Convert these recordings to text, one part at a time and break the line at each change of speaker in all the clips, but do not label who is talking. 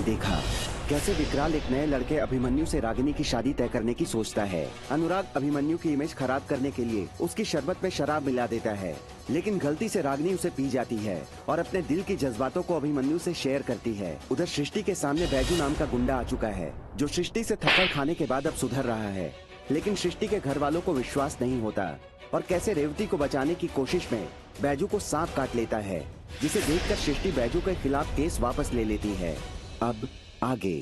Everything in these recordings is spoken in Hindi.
देखा कैसे विकराल एक नए लड़के अभिमन्यु से रागिनी की शादी तय करने की सोचता है। अनुराग अभिमन्यु की इमेज खराब करने के लिए उसकी शरबत में शराब मिला देता है, लेकिन गलती से रागिनी उसे पी जाती है और अपने दिल की जज्बातों को अभिमन्यु से शेयर करती है। उधर सृष्टि के सामने बैजू नाम का गुंडा आ चुका है, जो सृष्टि से थप्पड़ खाने के बाद अब सुधर रहा है, लेकिन सृष्टि के घर वालों को विश्वास नहीं होता और कैसे रेवती को बचाने की कोशिश में बैजू को सांप काट लेता है, जिसे देखकर सृष्टि बैजू के खिलाफ केस वापस ले लेती है। अब आगे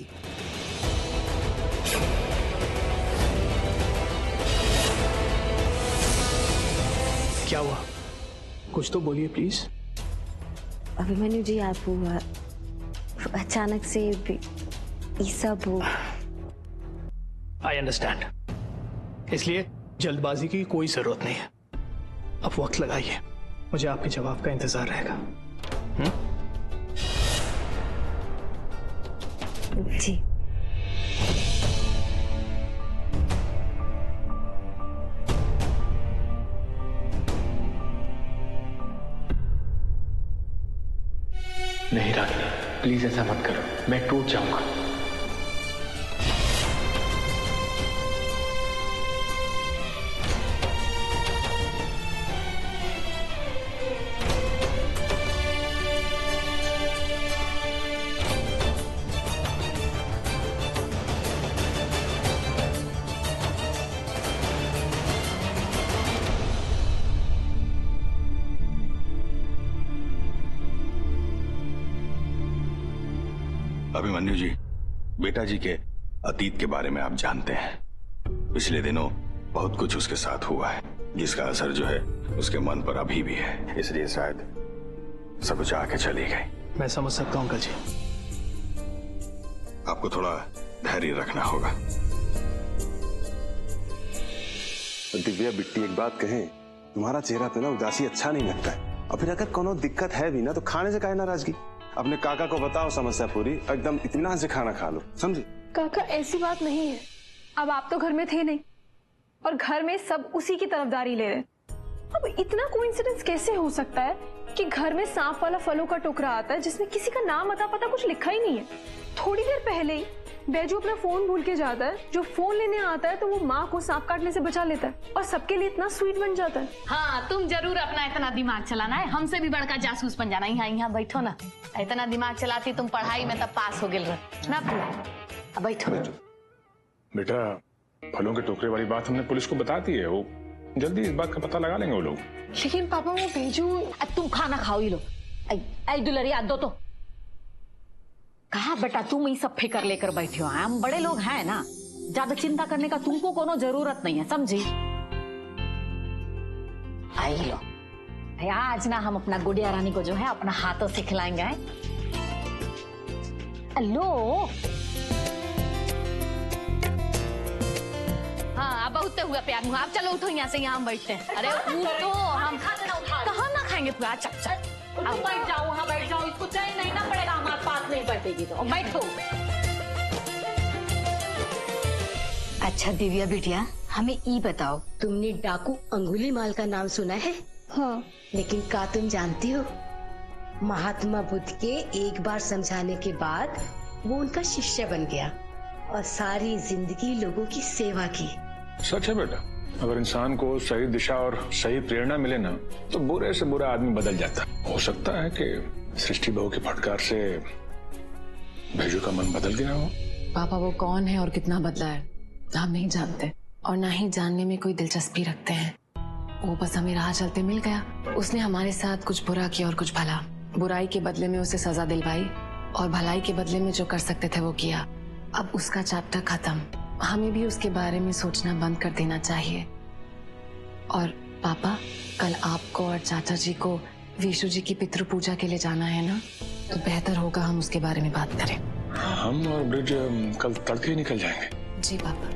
क्या हुआ? कुछ तो बोलिए प्लीज।
अभिमन्यु जी, आप अचानक से ये सब
आई अंडरस्टैंड, इसलिए जल्दबाजी की कोई जरूरत नहीं है। अब वक्त लगाइए, मुझे आपके जवाब का इंतजार रहेगा।
जी।
नहीं रागिनी, प्लीज ऐसा मत करो, मैं टूट जाऊंगा।
अभिमन्यु जी, बेटा जी के अतीत के बारे में आप जानते हैं। पिछले दिनों बहुत कुछ उसके साथ हुआ है, जिसका असर जो है उसके मन पर अभी भी है, इसलिए शायद सब कुछ आके चली गई।
मैं समझ सकता हूँ अंकल जी।
आपको थोड़ा धैर्य रखना होगा।
दिव्या बिट्टी, एक बात कहें, तुम्हारा चेहरा पे ना उदासी अच्छा नहीं लगता है, और फिर अगर कोनो दिक्कत है भी ना तो खाने से काहे नाराजगी? अपने काका को बताओ समस्या पूरी, एकदम इत्मीनान से खाना खा लो, समझी?
काका ऐसी बात नहीं है, अब आप तो घर में थे नहीं और घर में सब उसी की तरफदारी ले रहे। अब इतना कोइंसिडेंस कैसे हो सकता है कि घर में सांप वाला फलों का टुकड़ा आता है जिसमें किसी का नाम अता पता कुछ लिखा ही नहीं है। थोड़ी देर पहले ही बैजू अपना फोन भूल के जाता है, जो फोन लेने आता है तो वो माँ को सांप काटने से बचा लेता है और सबके लिए इतना स्वीट बन जाता है।
हाँ, तुम जरूर अपना इतना दिमाग चलाना है, हमसे भी बड़का जासूस बन जाना। यहाँ यहाँ बैठो ना, इतना दिमाग चलाती तुम पढ़ाई में तब पास हो गए ना। अब बैठो
बेटा, फलों के टोकरे वाली बात हमने पुलिस को बता दी है, वो जल्दी इस बात का पता लगा लेंगे वो लोग।
लेकिन पापा वो बैजू, तुम खाना खाओ ही लो। आई दुलरी याद दो तो। कहा बेटा तुम ये सब फिकर लेकर बैठे हो, हम बड़े लोग हैं ना, ज्यादा चिंता करने का तुमको कोनो जरूरत नहीं है, समझी? आई लो, आज ना हम अपना गुड़िया रानी को जो है अपना हाथों से खिलाएंगे। लो हाँ, अब बहुत हुआ प्यार, आप चलो उठो यहाँ से, यहाँ हम बैठते हैं। अरे उठो, हम कहाँ ना खाएंगे पूरा। चल अब बैठ जाओ, वहाँ बैठ जाओ, इसको चैन नहीं ना पड़ेगा, हमारे पास नहीं बैठेगी तो बैठो।
अच्छा दिव्या बिटिया, हमें ये बताओ, तुमने डाकू अंगुलीमाल का नाम सुना है?
हाँ।
लेकिन क्या तुम जानती हो, महात्मा बुद्ध के एक बार समझाने के बाद वो उनका शिष्य बन गया और सारी जिंदगी लोगों की सेवा की।
सच है बेटा, अगर इंसान को सही दिशा और सही प्रेरणा मिले ना तो बुरे से बुरा आदमी बदल जाता। हो सकता है कि सृष्टि बहू के फटकार से बैजू का मन बदल गया हो।
पापा वो कौन है और कितना बदला है हम नहीं जानते, और ना ही जानने में कोई दिलचस्पी रखते हैं। वो बस हमें राह चलते मिल गया, उसने हमारे साथ कुछ बुरा किया और कुछ भला। बुराई के बदले में उसे सजा दिलवाई और भलाई के बदले में जो कर सकते थे वो किया। अब उसका चैप्टर खत्म, हमें भी उसके बारे में सोचना बंद कर देना चाहिए। और पापा, कल आपको और चाचा जी को विशु जी की पितृ पूजा के लिए जाना है ना, तो बेहतर होगा हम उसके बारे में बात करें।
हम और ब्रिज कल तड़के ही निकल जाएंगे।
जी पापा।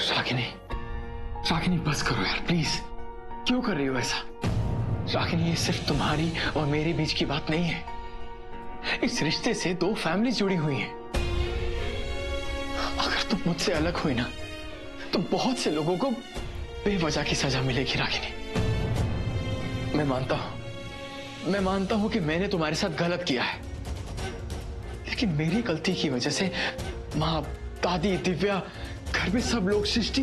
रागिनी, रागिनी बस करो यार प्लीज, क्यों कर रही हो ऐसा? रागिनी, ये सिर्फ तुम्हारी और मेरे बीच की बात नहीं है। इस रिश्ते से दो फैमिली जुड़ी हुई हैं। अगर तुम मुझसे अलग हुई ना तो बहुत से लोगों को बेवजह की सजा मिलेगी रागिनी। मैं मानता हूं कि मैंने तुम्हारे साथ गलत किया है, लेकिन मेरी गलती की वजह से माँ, दादी, दिव्या, घर में सब लोग, सृष्टि,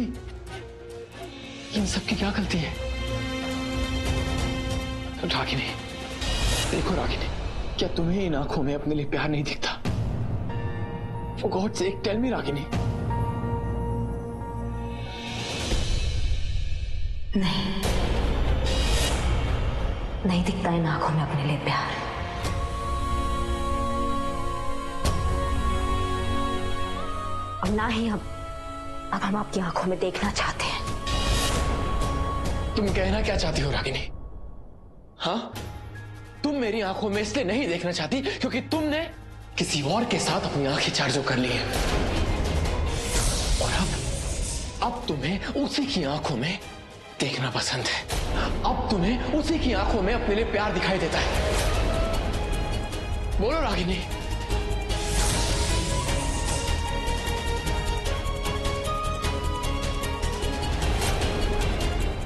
इन सब की क्या गलती है? रागिनी, देखो रागिनी, क्या तुम्हें इन आंखों में अपने लिए प्यार नहीं दिखता? For God's sake, tell me, Ragini.
नहीं दिखता इन आंखों में अपने लिए प्यार। और ना ही अब हम आपकी आंखों में देखना चाहते हैं।
तुम कहना क्या चाहती हो रागिनी? हाँ, तुम मेरी आंखों में इसलिए नहीं देखना चाहती क्योंकि तुमने किसी और के साथ अपनी आंखें चार्जो कर ली है, और अब तुम्हें उसी की आंखों में देखना पसंद है। अब तुम्हें उसी की आंखों में अपने लिए प्यार दिखाई देता है। बोलो रागिनी।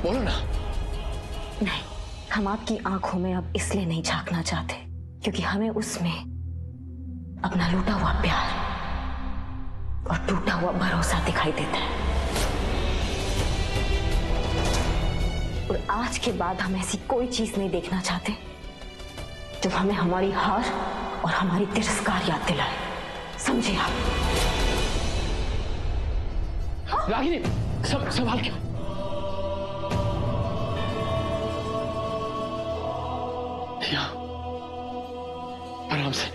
बोलो ना।
नहीं, हम आपकी आंखों में अब इसलिए नहीं झांकना चाहते क्योंकि हमें उसमें अपना लूटा हुआ प्यार और टूटा हुआ भरोसा दिखाई देता है। और आज के बाद हम ऐसी कोई चीज नहीं देखना चाहते जो हमें हमारी हार और हमारी तिरस्कार याद दिलाए। समझे आप?
रागिनी, संभाल के। आराम से।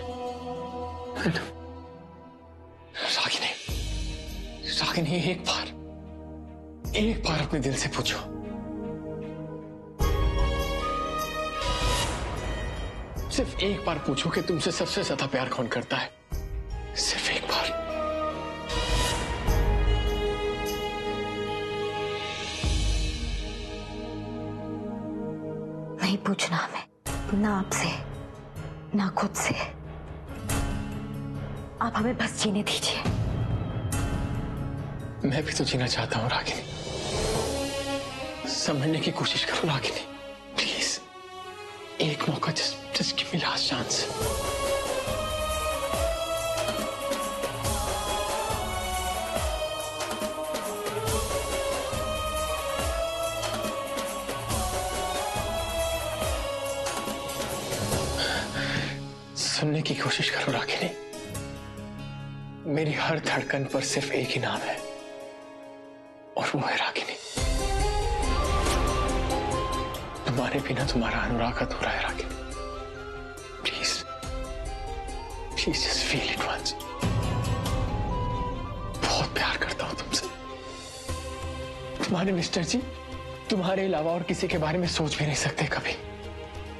रागिनी, एक बार अपने दिल से पूछो, सिर्फ एक बार पूछो कि तुमसे सबसे ज्यादा प्यार कौन करता है। सिर्फ एक बार।
नहीं पूछना हमें, ना आपसे ना खुद से। आप हमें बस जीने दीजिए।
मैं भी तो जीना चाहता हूं रागिनी। समझने की कोशिश करो रागिनी, प्लीज। एक मौका, just give me last chance। सुनने की कोशिश करो रागिनी। मेरी हर धड़कन पर सिर्फ एक ही नाम है, और वो है रागिनी। तुम्हारे बिना तुम्हारा अनुराग अधूरा है Ragini. Please just feel it once. बहुत प्यार करता हूं तुमसे। तुम्हारे मिस्टर जी तुम्हारे अलावा और किसी के बारे में सोच भी नहीं सकते कभी।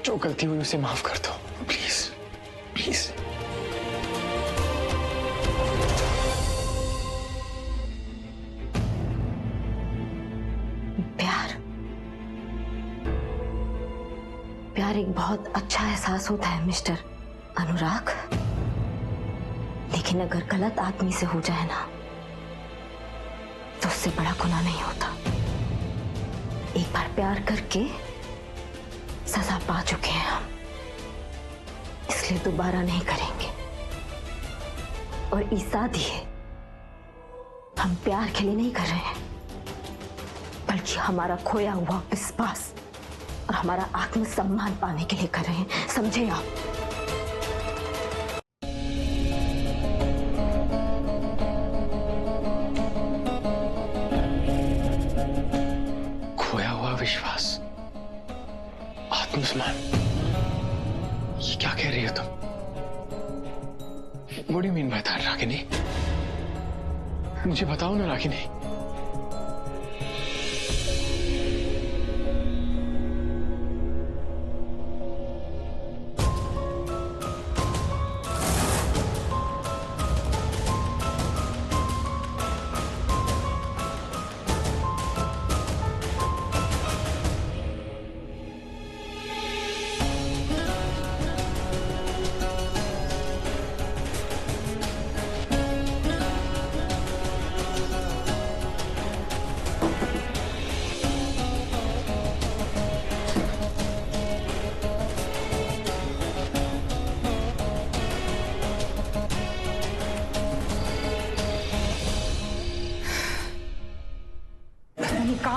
जो गलती हुई उसे माफ कर दो प्लीज, प्लीज।
प्यार एक बहुत अच्छा एहसास होता है मिस्टर अनुराग, लेकिन अगर गलत आदमी से हो जाए ना तो उससे बड़ा गुनाह नहीं होता। एक बार प्यार करके सजा पा चुके हैं हम, इसलिए दोबारा नहीं करेंगे। और इस शादी हम प्यार के लिए नहीं कर रहे हैं, बल्कि हमारा खोया हुआ विश्वास और हमारा आत्मसम्मान पाने के लिए कर रहे हैं। समझे आप?
खोया हुआ विश्वास, आत्मसम्मान, ये क्या कह रही हो तुम? What do you mean by that, Ragini? मुझे बताओ ना रागिनी।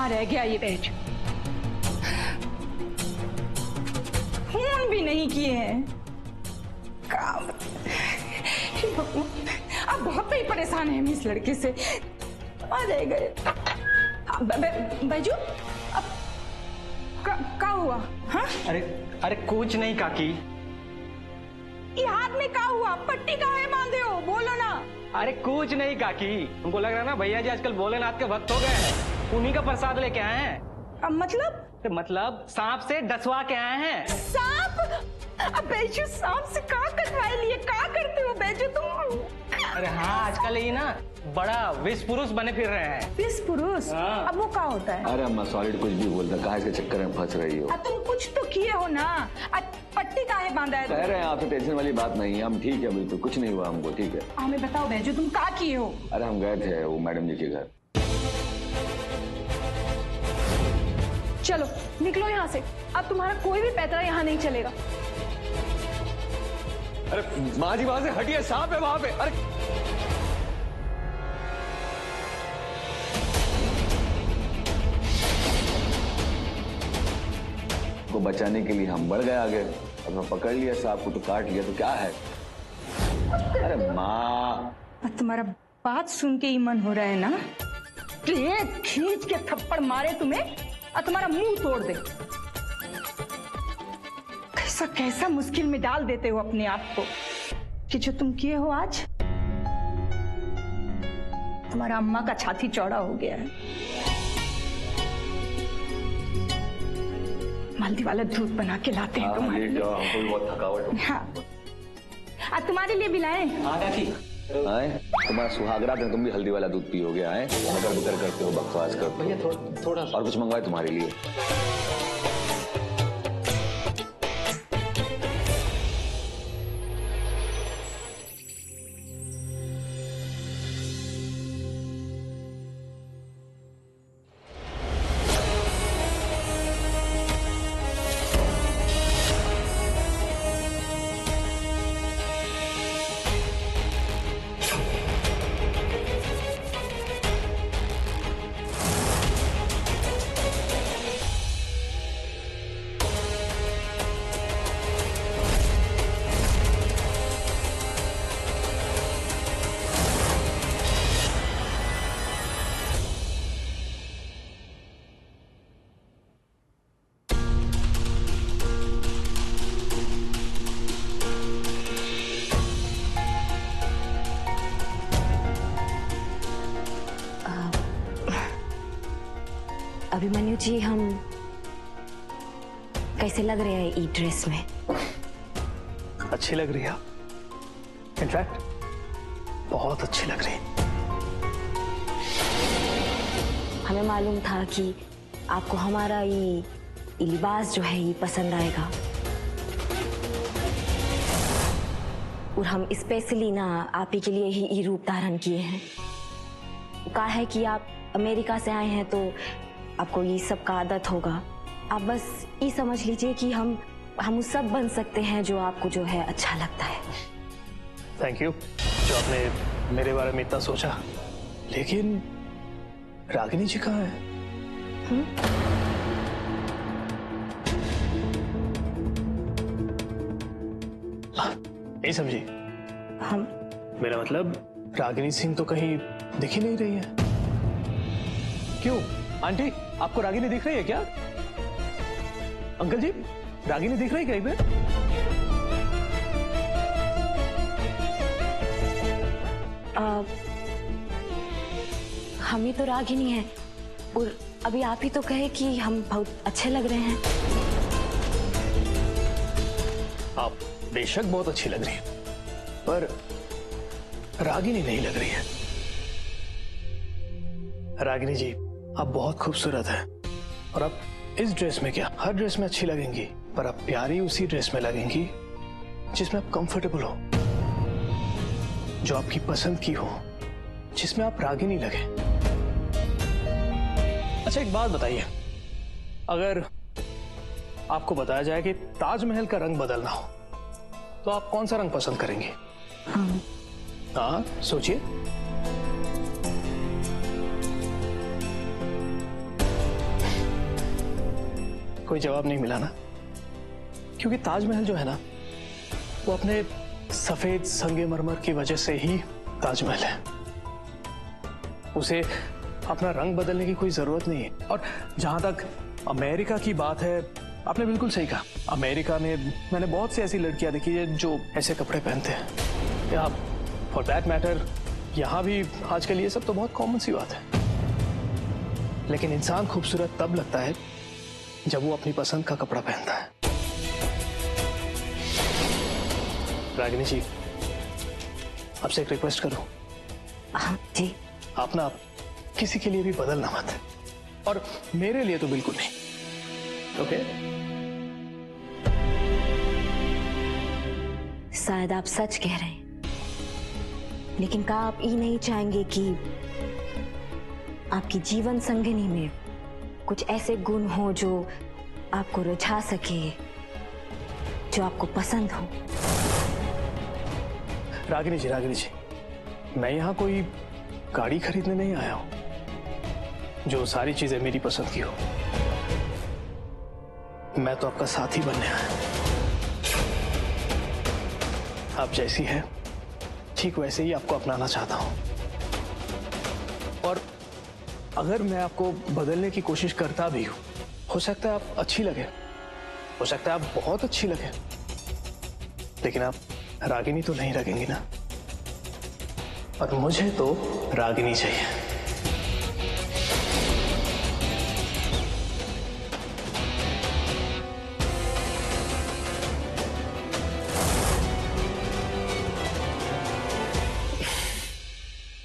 कहाँ रह गया ये बैज? फोन भी नहीं किए हैं। काम अब बहुत ही परेशान है हम इस लड़के से। आ रह गए। बैजू अब क्या हुआ? हाँ?
अरे कुछ नहीं काकी।
ये हाथ में क्या हुआ? पट्टी कहाँ है बांधे हो? बोलो ना।
अरे कुछ नहीं काकी, हमको लग रहा है ना भैया जी आजकल भोलेनाथ के भक्त हो गए हैं, उन्हीं का प्रसाद लेके आए हैं।
अब
मतलब सांप से डसवा के आए हैं।
सांप? अब बैजू सांप से क्या कटवाए लिए? क्या करते हो बैजू तुम?
अरे हाँ, आजकल ये ना बड़ा विष पुरुष बने फिर रहे हैं।
विष पुरुष?
हाँ।
अब वो क्या होता है?
अरे अम्मा सॉलिड कुछ भी बोलता, कहाँ इसके चक्कर में फंस रही हो?
तुम कुछ तो किए हो ना। पट्टी काहे बांधा है?
कह रहे हैं आपसे टेंशन वाली बात नहीं है, हम ठीक है, बिल्कुल कुछ नहीं हुआ हमको, ठीक है।
हमें बताओ बैजू तुम क्या किए हो?
अरे हम गए थे वो मैडम जी के घर।
चलो निकलो यहाँ से, अब तुम्हारा कोई भी पैतरा यहाँ नहीं चलेगा।
अरे माँ जी वहां से हटिए, सांप है वहां पे। अरे को बचाने के लिए हम बढ़ गए आगे, अब मैं पकड़ लिया सांप को तो काट लिया, तो क्या है? अरे माँ,
तुम्हारा बात सुन के ही मन हो रहा है ना कि एक खींच के थप्पड़ मारे तुम्हें और तुम्हारा मुंह तोड़ दे। कैसा कैसा मुश्किल में डाल देते हो अपने आप को कि जो तुम किए हो आज। तुम्हारा अम्मा का छाती चौड़ा हो गया है। हल्दी वाला दूध बना के लाते हैं तुम्हारे लिए।
हमको भी बहुत थकावट हो।
हाँ, तुम्हारे लिए भी लाए।
तुम्हारा सुहागरात है, तुम भी हल्दी वाला दूध पियोगे? आए नगर बुकर करते हो, बकवास करते हो।
भैया थोड़ा
और कुछ मंगवाए तुम्हारे लिए?
अभिमन्यु जी, हम कैसे लग रहे हैं ई ड्रेस में?
अच्छी लग रही है, इनफैक्ट बहुत अच्छी लग रही है।
हमें मालूम था कि आपको हमारा ये लिबास जो है ये पसंद आएगा, और हम स्पेशली ना आप ही के लिए ही ये रूप धारण किए हैं। कहा है कि आप अमेरिका से आए हैं तो आपको ये सब का आदत होगा। आप बस ये समझ लीजिए कि हम उस सब बन सकते हैं जो आपको जो है अच्छा लगता है।
थैंक यू जो आपने मेरे बारे में इतना सोचा। लेकिन रागिनी जी कहाँ है? नहीं समझी?
हम
मेरा मतलब रागिनी सिंह तो कहीं दिख ही नहीं रही है। क्यों आंटी, आपको रागिनी दिख रही है क्या? अंकल जी, रागिनी दिख रही कहीं पे?
हम ही तो रागिनी हैं, और अभी आप ही तो कहे कि हम बहुत अच्छे लग रहे हैं।
आप बेशक बहुत अच्छी लग रही है, पर रागिनी नहीं लग रही है। रागिनी जी, आप बहुत खूबसूरत हैं, और आप इस ड्रेस में क्या, हर ड्रेस में अच्छी लगेंगी, पर आप प्यारी उसी ड्रेस में लगेंगी जिसमें आप कंफर्टेबल हो, जो आपकी पसंद की हो, जिसमें आप रागिनी लगे। अच्छा एक बात बताइए, अगर आपको बताया जाए कि ताजमहल का रंग बदलना हो तो आप कौन सा रंग पसंद करेंगे? हाँ सोचिए। कोई जवाब नहीं मिला ना, क्योंकि ताजमहल जो है ना वो अपने सफेद संगमरमर की वजह से ही ताजमहल है। उसे अपना रंग बदलने की कोई जरूरत नहीं है। और जहां तक अमेरिका की बात है, आपने बिल्कुल सही कहा। अमेरिका में मैंने बहुत सी ऐसी लड़कियां देखी है जो ऐसे कपड़े पहनते हैं, या फॉर दैट मैटर यहां भी आजकल ये सब तो बहुत कॉमन सी बात है। लेकिन इंसान खूबसूरत तब लगता है जब वो अपनी पसंद का कपड़ा पहनता है। रागिनी जी, आपसे एक रिक्वेस्ट करूं।
हाँ जी।
आप ना किसी के लिए भी बदलना मत, और मेरे लिए तो बिल्कुल नहीं। ओके?
शायद आप सच कह रहे हैं, लेकिन क्या आप ये नहीं चाहेंगे कि आपकी जीवन संगिनी में कुछ ऐसे गुण हो जो आपको रिझा सके, जो आपको पसंद हो?
रागिनी जी, मैं यहाँ कोई गाड़ी खरीदने नहीं आया हूं जो सारी चीजें मेरी पसंद की हो। मैं तो आपका साथी बनने आया। आप जैसी हैं ठीक वैसे ही आपको अपनाना चाहता हूं। और अगर मैं आपको बदलने की कोशिश करता भी हूं, हो सकता है आप अच्छी लगे, हो सकता है आप बहुत अच्छी लगे, लेकिन आप रागिनी तो नहीं लगेंगी ना। और मुझे तो रागिनी चाहिए।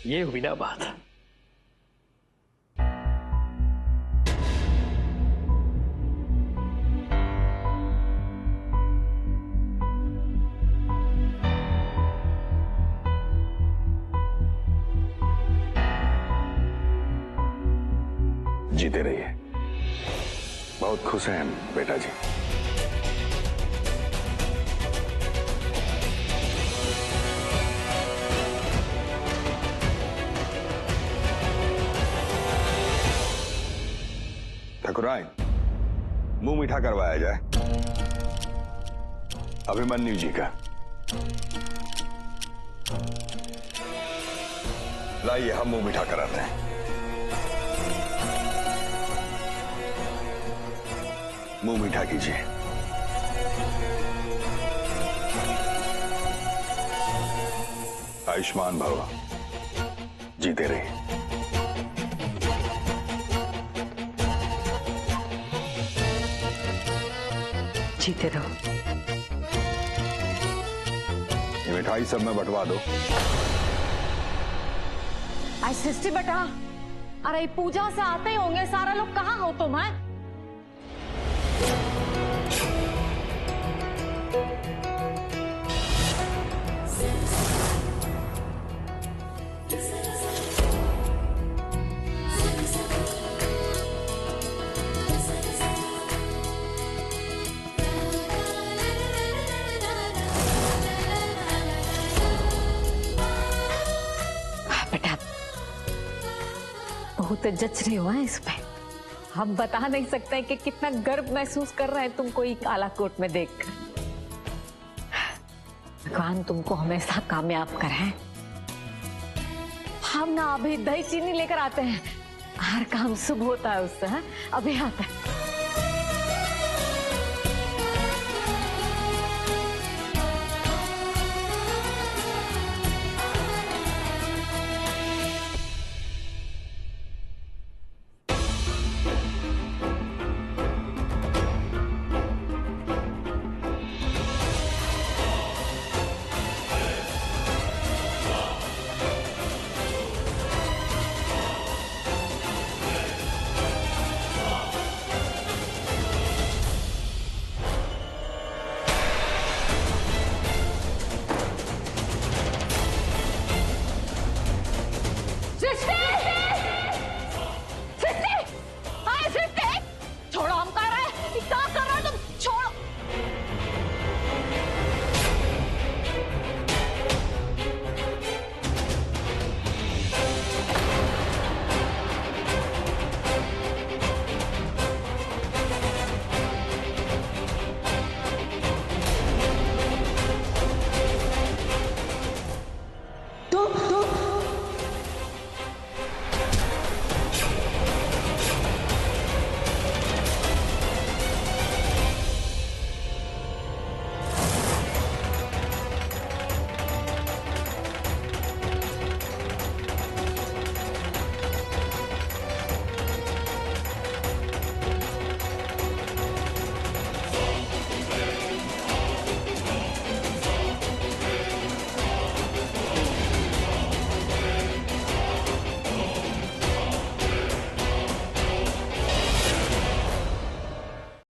ये हुई ना बात।
जीते रहिए। बहुत खुश हैं बेटा जी। ठाकुराइन, मुंह मीठा करवाया जाए अभिमन्यु जी का। लाइए हम मुंह मीठा कराते हैं। मुंह मीठा कीजिए। आयुष्मान भव, जीते रहिए।
जीते रहो।
ये मिठाई सब में बंटवा दो।
आज सृष्टि बेटा, अरे पूजा से आते ही होंगे सारा लोग, कहाँ हो तुम? है बहुत जच रहे हो इस पे। हम बता नहीं सकते कि कितना गर्व महसूस कर रहे हैं तुमको ये काला कोट में देखकर। भगवान तुमको हमेशा कामयाब कराए। हम ना अभी दही चीनी लेकर आते हैं, हर काम शुभ होता है उससे। अभी आता है।